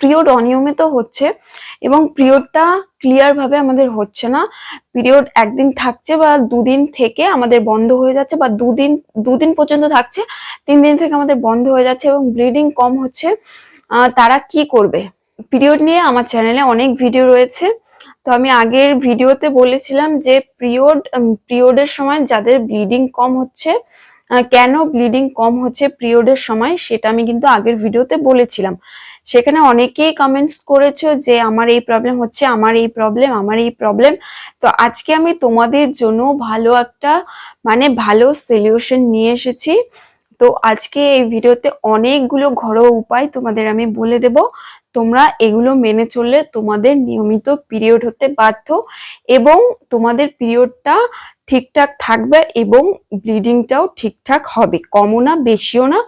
Period অনিয়মিত হচ্ছে এবং পিরিয়ডটা ক্লিয়ার ভাবে আমাদের হচ্ছে না। পিরিয়ড একদিন থাকছে বা দুদিন থেকে আমাদের বন্ধ হয়ে যাচ্ছে, বা দুদিন পর্যন্ত থাকছে, 3 দিন থেকে আমাদের বন্ধ হয়ে যাচ্ছে এবং ব্লিডিং কম হচ্ছে। তারা কি করবে? পিরিয়ড নিয়ে আমার চ্যানেলে অনেক ভিডিও রয়েছে। তো আমি আগের ভিডিওতে বলেছিলাম যে পিরিয়ডের সময় যাদের ব্লিডিং কম হচ্ছে, কেন ব্লিডিং কম হচ্ছে পিরিয়ডের সময়, সেটা আমি কিন্তু আগের ভিডিওতে বলেছিলাম। সেখানে অনেকেই কমেন্টস করেছো যে আমার এই প্রবলেম হচ্ছে, আমার এই প্রবলেম। তো আজকে আমি তোমাদের জন্য ভালো একটা ভালো সলিউশন নিয়ে এসেছি। তো আজকে এই ভিডিওতে অনেকগুলো ঘরোয়া উপায় তোমাদের আমি বলে দেব। তোমরা এগুলো মেনে চললে তোমাদের নিয়মিত পিরিয়ড হতে বাধ্য এবং তোমাদের পিরিয়ডটা ঠিকঠাক থাকবে এবং ব্লিডিংটাও ঠিকঠাক হবে, কমও না বেশিও না,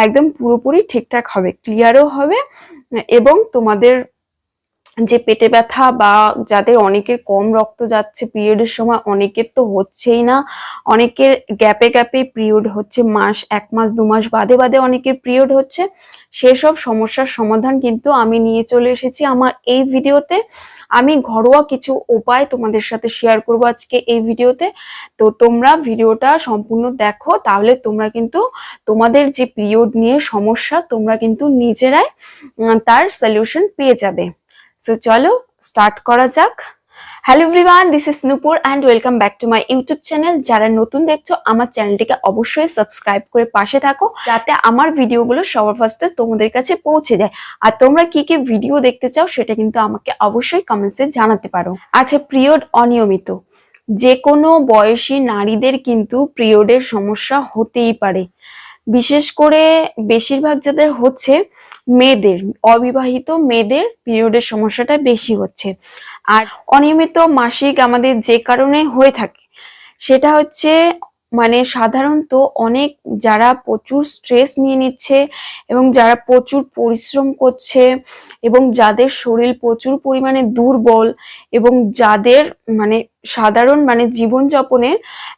একদম পুরোপুরি ঠিকঠাক হবে, ক্লিয়ারও হবে। এবং তোমাদের যে পেটে ব্যথা বা যাদের অনেকের কম রক্ত যাচ্ছে পিরিয়ডের সময়, অনেকের তো হচ্ছেই না, অনেকের গ্যাপে গ্যাপে পিরিয়ড হচ্ছে, 1 মাস 2 মাস বাদে বাদে অনেকের পিরিয়ড হচ্ছে, সেসব সমস্যার সমাধান কিন্তু আমি নিয়ে চলে এসেছি আমার এই ভিডিওতে। আমি ঘরোয়া কিছু উপায় তোমাদের সাথে শেয়ার করব আজকে এই ভিডিওতে। তো তোমরা ভিডিওটা সম্পূর্ণ দেখো, তাহলে তোমরা কিন্তু তোমাদের যে পিরিয়ড নিয়ে সমস্যা তোমরা কিন্তু নিজেরাই তার সলিউশন পেয়ে যাবে। তো চলো স্টার্ট করা যাক। Hello everyone, this is Nupur and welcome back to my YouTube channel. যারা নতুন দেখছো আমার চ্যানেলটিকে অবশ্যই সাবস্ক্রাইব করে পাশে থাকো, যাতে আমার ভিডিওগুলো সবার ফার্স্টে তোমাদের কাছে পৌঁছে যায়। আর তোমরা কি কি ভিডিও দেখতে চাও সেটা কিন্তু আমাকে অবশ্যই কমেন্টসে জানাতে পারো। আচ্ছা, পিরিয়ড অনিয়মিত যে কোনো বয়সী নারীদের কিন্তু পিরিয়ডের সমস্যা হতেই পারে। বিশেষ করে বেশিরভাগ যাদের হচ্ছে মেয়েদের, অবিবাহিত মেয়েদের পিরিয়ডের সমস্যাটা বেশি হচ্ছে। আর অনিয়মিত মাসিক আমাদের যে কারণে হয়ে থাকে সেটা হচ্ছে সাধারণত অনেক যারা প্রচুর স্ট্রেস নিয়ে নিচ্ছে এবং যারা প্রচুর পরিশ্রম করছে এবং যাদের শরীর প্রচুর পরিমাণে দুর্বল এবং যাদের সাধারণ জীবনযাপনের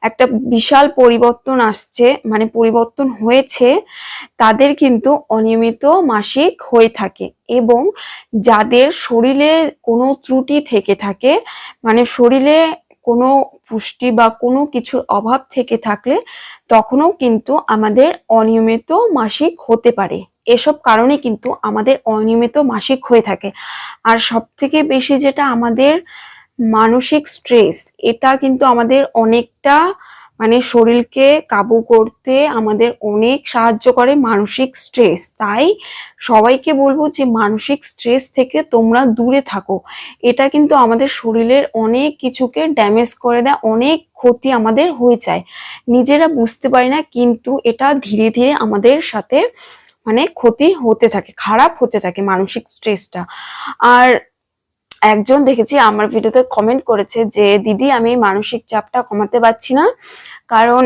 একটা বিশাল পরিবর্তন আসছে, পরিবর্তন হয়েছে, তাদের কিন্তু অনিয়মিত মাসিক হয়ে থাকে। এবং যাদের শরীরে কোনো ত্রুটি থেকে থাকে, শরীরে কোনো পুষ্টি বা কোনো কিছুর অভাব থেকে থাকলে তখনও কিন্তু আমাদের অনিয়মিত মাসিক হতে পারে। এসব কারণে কিন্তু আমাদের অনিয়মিত মাসিক হয়ে থাকে। আর সব থেকে বেশি যেটা আমাদের মানসিক স্ট্রেস, এটা কিন্তু আমাদের অনেকটা শরীরকে কাবু করতে আমাদের অনেক সাহায্য করে মানসিক স্ট্রেস। তাই সবাইকে বলবো যে মানসিক স্ট্রেস থেকে তোমরা দূরে থাকো। এটা কিন্তু আমাদের শরীরের অনেক কিছুকে ড্যামেজ করে দেয়, অনেক ক্ষতি আমাদের হয়ে যায়, নিজেরা বুঝতে পারি না, কিন্তু এটা ধীরে ধীরে আমাদের সাথে ক্ষতি হতে থাকে, খারাপ হতে থাকে মানসিক স্ট্রেসটা। আর একজন দেখেছি আমার ভিডিওতে কমেন্ট করেছে যে দিদি আমি মানসিক চাপটা কমাতে পারছি না, কারণ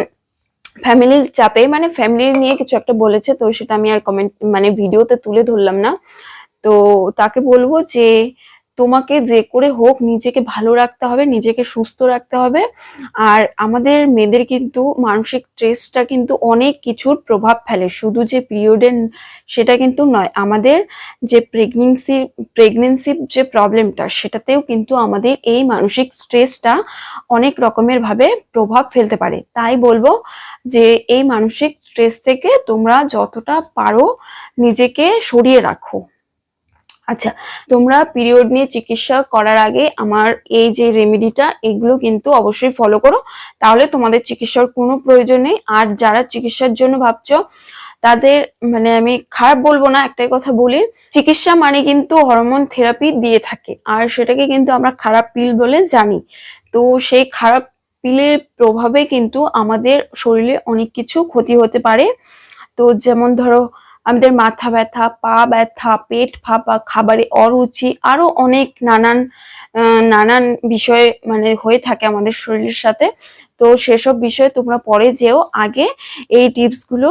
ফ্যামিলির চাপে, ফ্যামিলি নিয়ে কিছু একটা বলেছে, তো সেটা আমি আর কমেন্ট ভিডিওতে তুলে ধরলাম না। তো তাকে বলবো যে তোমাকে যে করে হোক নিজেকে ভালো রাখতে হবে, নিজেকে সুস্থ রাখতে হবে। আর আমাদের মেয়েদের কিন্তু মানসিক স্ট্রেসটা কিন্তু অনেক কিছুর প্রভাব ফেলে, শুধু যে পিরিয়ডের সেটা কিন্তু নয়, আমাদের যে প্রেগনেন্সির যে প্রবলেমটা সেটাতেও কিন্তু আমাদের এই মানসিক স্ট্রেসটা অনেক রকমের ভাবে প্রভাব ফেলতে পারে। তাই বলবো যে এই মানসিক স্ট্রেস থেকে তোমরা যতটা পারো নিজেকে সরিয়ে রাখো। আচ্ছা, তোমরা পিরিয়ড নিয়ে চিকিৎসা করার আগে আমার এই যে রেমেডিটা, এগুলো কিন্তু অবশ্যই ফলো করো, তাহলে তোমাদের চিকিৎসার কোনো প্রয়োজন নেই। আর যারা চিকিৎসার জন্য ভাবছো তাদের আমি খারাপ বলবো না, একটাই কথা বলি, চিকিৎসা কিন্তু হরমোন থেরাপি দিয়ে থাকে, আর সেটাকে কিন্তু আমরা খারাপ পিল বলে জানি। তো সেই খারাপ পিলের প্রভাবে কিন্তু আমাদের শরীরে অনেক কিছু ক্ষতি হতে পারে। তো যেমন ধরো আমাদের মাথা ব্যথা, পা ব্যথা, পেট ফাঁপা, খাবারে অরুচি, আরো অনেক নানান বিষয় হয়ে থাকে আমাদের শরীরের সাথে। তো সেসব বিষয়ে তোমরা পরে যেও, আগে এই টিপস গুলো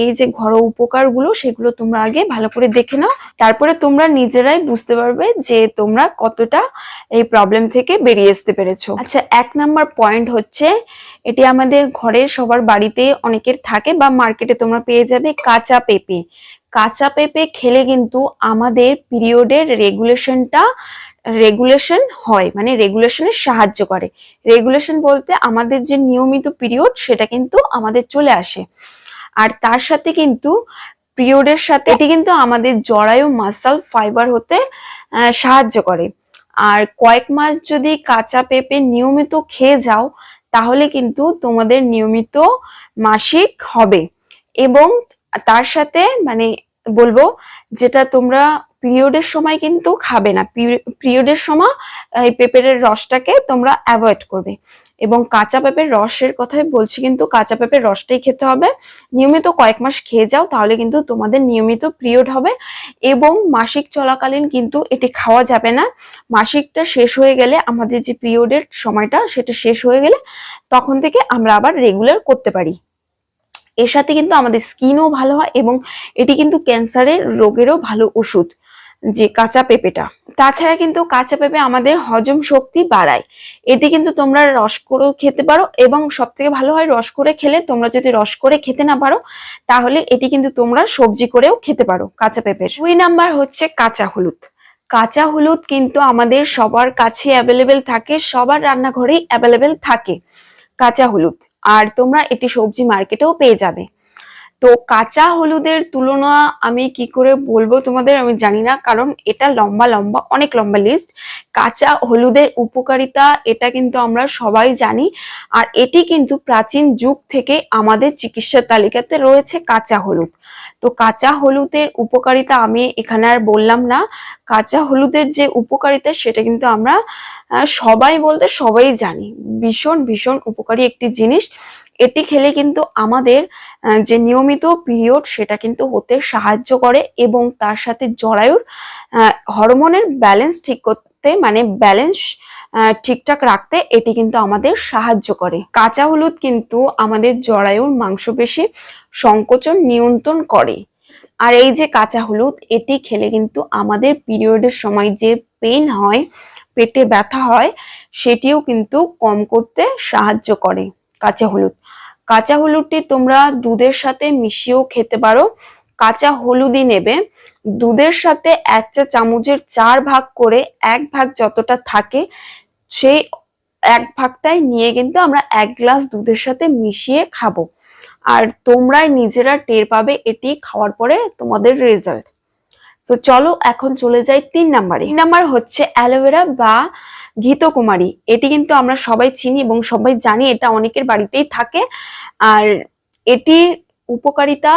এই যে ঘরোয়া উপকার গুলো সেগুলো তোমরা আগে ভালো করে দেখে নাও, তারপরে তোমরা নিজেরাই বুঝতে পারবে যে তোমরা কতটা এই প্রবলেম থেকে বেরিয়ে আসতে পেরেছো। আচ্ছা, 1 নাম্বার পয়েন্ট হচ্ছে, এটি আমাদের ঘরের সবার বাড়িতে অনেকের থাকে বা মার্কেটে তোমরা পেয়ে যাবে, কাঁচা পেঁপে। কাঁচা পেঁপে খেলে কিন্তু আমাদের পিরিয়ডের রেগুলেশন হয়, মানে রেগুলেশনে সাহায্য করে। রেগুলেশন বলতে আমাদের যে নিয়মিত পিরিয়ড সেটা কিন্তু আমাদের চলে আসে। আর তার সাথে কিন্তু পিরিয়ডের সাথে এটি কিন্তু আমাদের জরায়ু মাসল ফাইবার হতে সাহায্য করে। আর কয়েক মাস যদি কাঁচা পেঁপে নিয়মিত খেয়ে যাও তাহলে কিন্তু তোমাদের নিয়মিত মাসিক হবে। এবং তার সাথে মানে বলবো, যেটা তোমরা পিরিয়ডের সময় কিন্তু খাবে না, পিরিয়ডের সময় এই পেঁপের রসটাকে তোমরা অ্যাভয়েড করবে। এবং কাঁচা পেঁপের রসের কথাই বলছি, কিন্তু কাঁচা পেঁপের রসটাই খেতে হবে। নিয়মিত কয়েক মাস খেয়ে যাও তাহলে কিন্তু তোমাদের নিয়মিত পিরিয়ড হবে। এবং মাসিক চলাকালীন কিন্তু এটি খাওয়া যাবে না। মাসিকটা শেষ হয়ে গেলে, আমাদের যে পিরিয়ডের সময়টা সেটা শেষ হয়ে গেলে তখন থেকে আমরা আবার রেগুলার করতে পারি। এর সাথে কিন্তু আমাদের স্কিনও ভালো হয় এবং এটি কিন্তু ক্যান্সারের রোগেরও ভালো ওষুধ, যে কাঁচা পেঁপেটা। তাছাড়া কিন্তু কাঁচা পেঁপে আমাদের হজম শক্তি বাড়ায়। এটি কিন্তু তোমরা রস করেও খেতে পারো, এবং সব থেকে ভালো হয় রস করে খেলে। তোমরা যদি রস করে খেতে না পারো তাহলে এটি কিন্তু তোমরা সবজি করেও খেতে পারো কাঁচা পেঁপের। 2 নাম্বার হচ্ছে কাঁচা হলুদ। কাঁচা হলুদ কিন্তু আমাদের সবার কাছে অ্যাভেলেবেল থাকে, সবার রান্নাঘরেই অ্যাভেলেবেল থাকে কাঁচা হলুদ। আর তোমরা এটি সবজি মার্কেটেও পেয়ে যাবে। তো কাঁচা হলুদের তুলনা আমি কি করে বলবো তোমাদের, আমি জানি না, কারণ এটা অনেক লম্বা লিস্ট। কাঁচা হলুদের উপকারিতা এটা কিন্তু আমরা সবাই জানি। আর এটি কিন্তু প্রাচীন যুগ থেকে আমাদের চিকিৎসা তালিকাতে রয়েছে কাঁচা হলুদ। তো কাঁচা হলুদের উপকারিতা আমি এখানে আর বললাম না। কাঁচা হলুদের যে উপকারিতা সেটা কিন্তু আমরা সবাই জানি। ভীষণ ভীষণ উপকারী একটি জিনিস। এটি খেলে কিন্তু আমাদের যে নিয়মিত পিরিয়ড সেটা কিন্তু হতে সাহায্য করে, এবং তার সাথে জরায়ুর হরমোনের ব্যালেন্স ঠিক করতে, মানে ব্যালেন্স ঠিকঠাক রাখতে এটি কিন্তু আমাদের সাহায্য করে। কাঁচা হলুদ কিন্তু আমাদের জরায়ুর মাংসপেশি সংকোচন নিয়ন্ত্রণ করে। আর এই যে কাঁচা হলুদ, এটি খেলে কিন্তু আমাদের পিরিয়ডের সময় যে পেইন হয়, পেটে ব্যথা হয়, সেটিও কিন্তু কম করতে সাহায্য করে কাঁচা হলুদ। কাঁচা হলুদটি তোমরা দুধের সাথে মিশিয়েও খেতে পারো। কাঁচা হলুদই নেবে, দুধের সাথে 1 চা চামচের 4 ভাগ করে 1 ভাগ যতটা থাকে সেই 1 ভাগটাই নিয়ে কিন্তু আমরা 1 গ্লাস দুধের সাথে মিশিয়ে খাবো। আর তোমরাই নিজেরা টের পাবে এটি খাওয়ার পরে তোমাদের রেজাল্ট। তো চলো এখন চলে যাই 3 নাম্বারে। 3 নাম্বার হচ্ছে অ্যালোভেরা বা ঘৃতকুমারী। এটি কিন্তু আমরা সবাই চিনি এবং সবাই জানি, এটা অনেকের বাড়িতেই থাকে। আর এটির উপকারিতা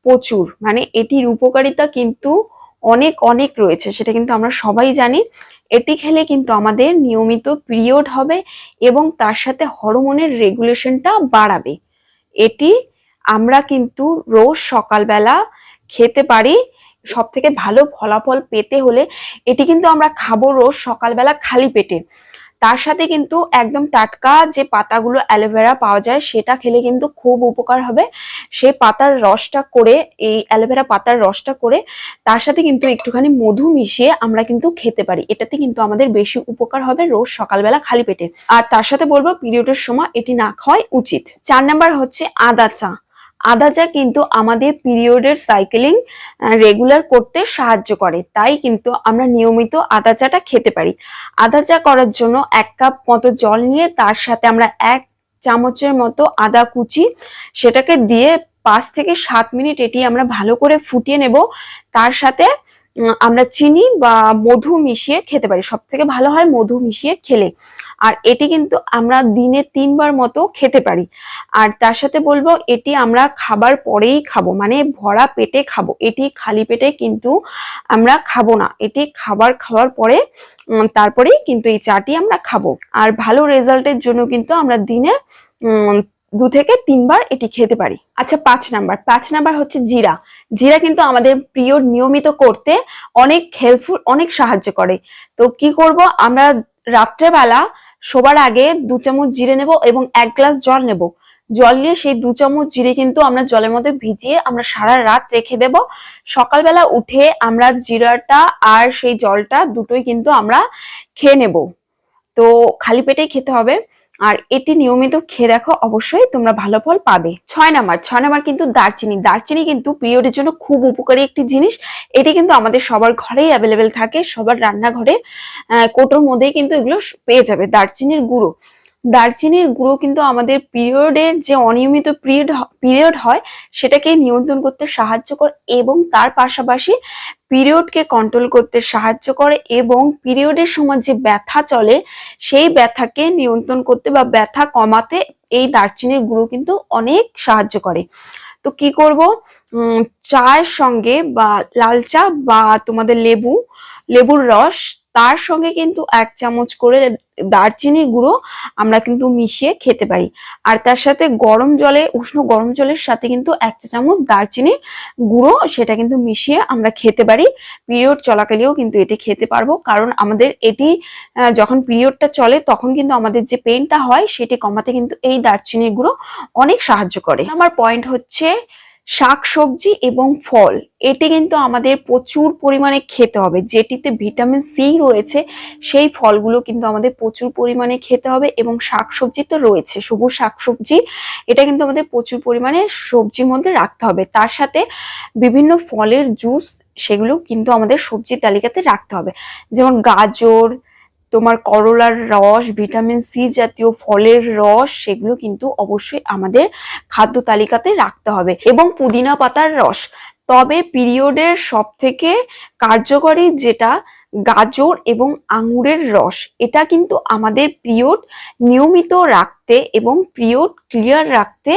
প্রচুর, মানে এটির উপকারিতা কিন্তু অনেক অনেক রয়েছে, সেটা কিন্তু আমরা সবাই জানি। এটি খেলে কিন্তু আমাদের নিয়মিত পিরিয়ড হবে এবং তার সাথে হরমোনের রেগুলেশনটা বাড়াবে। এটি আমরা কিন্তু রোজ সকালবেলা খেতে পারি। সব থেকে ভালো ফলাফল পেতে হলে এটি কিন্তু আমরা খাবো রোজ সকালবেলা খালি পেটে। তার সাথে কিন্তু একদম টাটকা যে পাতাগুলো অ্যালোভেরা পাওয়া যায় সেটা খেলে কিন্তু খুব উপকার হবে। সেই পাতার রসটা করে, এই অ্যালোভেরা পাতার রসটা করে তার সাথে কিন্তু একটুখানি মধু মিশিয়ে আমরা কিন্তু খেতে পারি। এটাতে কিন্তু আমাদের বেশি উপকার হবে রোজ সকালবেলা খালি পেটে। আর তার সাথে বলবো পিরিয়ডের সময় এটি না খাওয়াই উচিত। 4 নাম্বার হচ্ছে আদা চা। আদা চা কিন্তু আমাদের পিরিয়ডের সাইকেলিং রেগুলার করতে সাহায্য করে, তাই কিন্তু আমরা নিয়মিত আদা চাটা খেতে পারি। আদা চা করার জন্য 1 কাপ মতো জল নিয়ে তার সাথে আমরা 1 চামচের মতো আদা কুচি সেটাকে দিয়ে 5 থেকে 7 মিনিট এটি আমরা ভালো করে ফুটিয়ে নেব। তার সাথে আমরা চিনি বা মধু মিশিয়ে খেতে পারি, সব থেকে ভালো হয় মধু মিশিয়ে খেলে। আর এটি কিন্তু আমরা দিনে 3 বার মতো খেতে পারি। আর তার সাথে বলবো এটি আমরা খাবার পরেই খাবো, মানে ভরা পেটে খাবো। এটি খালি পেটে কিন্তু আমরা খাবো না, এটি খাওয়ার পরে তারপরেই কিন্তু এই চাটি আমরা খাবো। আর ভালো রেজাল্টের জন্য কিন্তু আমরা দিনে 2 থেকে 3 বার এটি খেতে পারি। আচ্ছা 5 নাম্বার হচ্ছে জিরা। জিরা কিন্তু আমাদের পিরিয়ড নিয়মিত করতে অনেক হেল্পফুল, অনেক সাহায্য করে। তো কি করব, আমরা রাত্রেবেলা শোবার আগে 2 চামচ জিরে নেব এবং 1 গ্লাস জল নেব। জল নিয়ে সেই 2 চামচ জিরে কিন্তু আমরা জলের মধ্যে ভিজিয়ে আমরা সারা রাত রেখে দেব। সকালবেলা উঠে আমরা জিরাটা আর সেই জলটা দুটোই কিন্তু আমরা খেয়ে নেব। তো খালি পেটেই খেতে হবে। আর এটি নিয়মিত খেয়ে দেখো, অবশ্যই তোমরা ভালো ফল পাবে। 6 নাম্বার কিন্তু দারচিনি কিন্তু পিরিয়ডের জন্য খুব উপকারী একটি জিনিস। এটি কিন্তু আমাদের সবার ঘরেই অ্যাভেলেবেল থাকে, সবার রান্নাঘরে কৌটোর মধ্যেই কিন্তু এগুলো পেয়ে যাবে। দারচিনির গুঁড়ো কিন্তু আমাদের পিরিয়ডের যে অনিয়মিত পিরিয়ড হয় সেটাকে নিয়ন্ত্রণ করতে সাহায্য করে, এবং তার পাশাপাশি পিরিয়ডকে কন্ট্রোল করতে সাহায্য করে, এবং পিরিয়ডের সময় যে ব্যথা চলে সেই ব্যথাকে নিয়ন্ত্রণ করতে বা ব্যথা কমাতে এই দারচিনির গুঁড়ো কিন্তু অনেক সাহায্য করে। তো কি করব, চায়ের সঙ্গে বা লাল চা বা তোমাদের লেবুর রস, তার সঙ্গে কিন্তু 1 চামচ করে দারচিনির গুঁড়ো আমরা কিন্তু মিশিয়ে খেতে পারি। আর তার সাথে উষ্ণ গরম জলের সাথে কিন্তু 1 চা চামচ দারচিনির গুঁড়ো সেটা কিন্তু মিশিয়ে আমরা খেতে পারি। পিরিয়ড চলাকালেও কিন্তু এটি খেতে পারবো, কারণ আমাদের এটি যখন পিরিয়ডটা চলে তখন কিন্তু আমাদের যে পেইনটা হয় সেটি কমাতে কিন্তু এই দারচিনির গুঁড়ো অনেক সাহায্য করে। আমার পয়েন্ট হচ্ছে শাকসবজি এবং ফল, এটি কিন্তু আমাদের প্রচুর পরিমাণে খেতে হবে। যেটিতে ভিটামিন সি রয়েছে সেই ফলগুলো কিন্তু আমাদের প্রচুর পরিমাণে খেতে হবে, এবং শাকসবজি তো রয়েছে, সবুজ শাকসবজি, এটা কিন্তু আমাদের প্রচুর পরিমাণে সবজির মধ্যে রাখতে হবে। তার সাথে বিভিন্ন ফলের জুস, সেগুলো কিন্তু আমাদের সবজির তালিকাতে রাখতে হবে। যেমন গাজর, তোমার করলার রস, ভিটামিন সি জাতীয় ফলের রস, সেগুলো কিন্তু অবশ্যই আমাদের খাদ্য তালিকাতে রাখতে হবে, এবং পুদিনা পাতার রস। তবে পিরিয়ডের সব থেকে কার্যকরী যেটা গাজর এবং আঙুরের রস, এটা কিন্তু আমাদের পিরিয়ড নিয়মিত রাখতে এবং পিরিয়ড ক্লিয়ার রাখতে,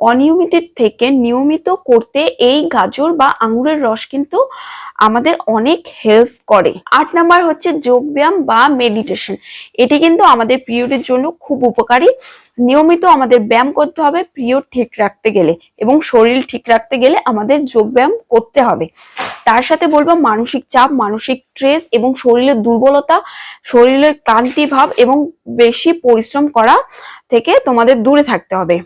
অনিয়মিত থেকে নিয়মিত করতে এই গাজর বা আঙুরের রস কিন্তু আমাদের অনেক হেল্প করে। 8 নাম্বার হচ্ছে যোগব্যায়াম বা মেডিটেশন। এটি কিন্তু আমাদের পিরিয়ডের জন্য খুব উপকারী। নিয়মিত আমাদের ব্যায়াম করতে হবে পিরিয়ড ঠিক রাখতে গেলে, এবং শরীর ঠিক রাখতে গেলে আমাদের যোগব্যায়াম করতে হবে। তার সাথে বলবো মানসিক চাপ, মানসিক স্ট্রেস এবং শরীরের দুর্বলতা, শরীরের ক্লান্তি ভাব এবং বেশি পরিশ্রম করা থেকে তোমাদের দূরে থাকতে হবে।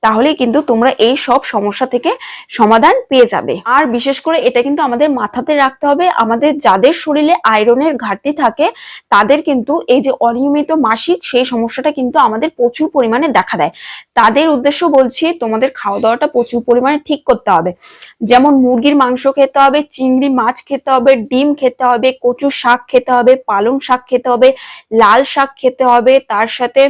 তাহলেই কিন্তু তোমরা এই সব সমস্যা থেকে সমাধান পেয়ে যাবে। আর বিশেষ করে এটা কিন্তু আমাদের মাথাতে রাখতে হবে, আমাদের যাদের শরীরে আয়রনের ঘাটতি থাকে তাদের কিন্তু এই যে অনিয়মিত মাসিক, সেই সমস্যাটা কিন্তু আমাদের প্রচুর পরিমাণে দেখা দেয়। তাদের উদ্দেশ্য বলছি, তোমাদের খাওয়া দাওয়াটা প্রচুর পরিমাণে ঠিক করতে হবে। যেমন মুরগির মাংস খেতে হবে, চিংড়ি মাছ খেতে হবে, ডিম খেতে হবে, কচু শাক খেতে হবে, পালং শাক খেতে হবে, লাল শাক খেতে হবে, তার সাথে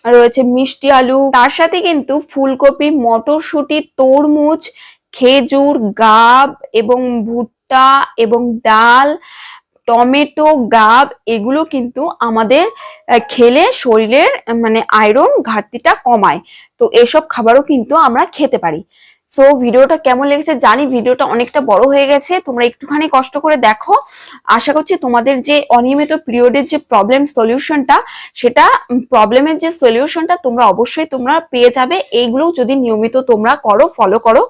রয়েছে মিষ্টি আলু, তার সাথে কিন্তু ফুলকপি, মটরশুঁটি, তরমুজ, খেজুর, গাব এবং ভুট্টা এবং ডাল, টমেটো, গাব, এগুলো কিন্তু আমাদের খেলে শরীরের মানে আয়রন ঘাটতিটা কমায়। তো এসব খাবারও কিন্তু আমরা খেতে পারি। সো ভিডিওটা কেমন লেগেছে জানি, ভিডিওটা অনেকটা বড় হয়ে গেছে, তোমরা একটুখানি কষ্ট করে দেখো। আশা করছি তোমাদের যে অনিয়মিত পিরিয়ডের যে প্রবলেমের যে সলিউশনটা তোমরা অবশ্যই তোমরা পেয়ে যাবে। এইগুলো যদি নিয়মিত তোমরা ফলো করো,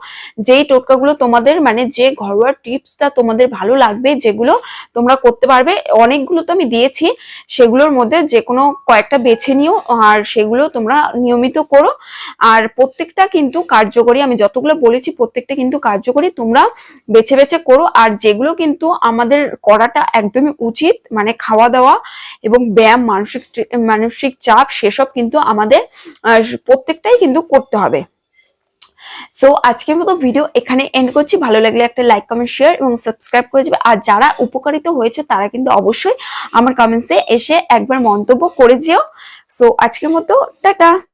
যেই টোটকাগুলো তোমাদের মানে যে ঘরোয়া টিপসটা তোমাদের ভালো লাগবে, যেগুলো তোমরা করতে পারবে, অনেকগুলো তো আমি দিয়েছি, সেগুলোর মধ্যে যে কোনো কয়েকটা বেছে নিও আর সেগুলো তোমরা নিয়মিত করো। আর প্রত্যেকটা কিন্তু কার্যকরী, আমি যতগুলো বলেছি প্রত্যেকটা কিন্তু কার্যকরী, তোমরা বেছে বেছে করো। আর যেগুলো কিন্তু আমাদের করাটা একদমই উচিত, মানে খাওয়া দাওয়া এবং ব্যায়াম, মানসিক চাপ, সেসব কিন্তু আমাদের প্রত্যেকটাই কিন্তু করতে হবে। সো আজকের মতো ভিডিও এখানে এন্ড করছি। ভালো লাগলে একটা লাইক, কমেন্ট, শেয়ার এবং সাবস্ক্রাইব করে যাবে। আর যারা উপকারিত হয়েছে তারা কিন্তু অবশ্যই আমার কমেন্টসে এসে একবার মন্তব্য করে যেও। সো আজকের মতো টাটা।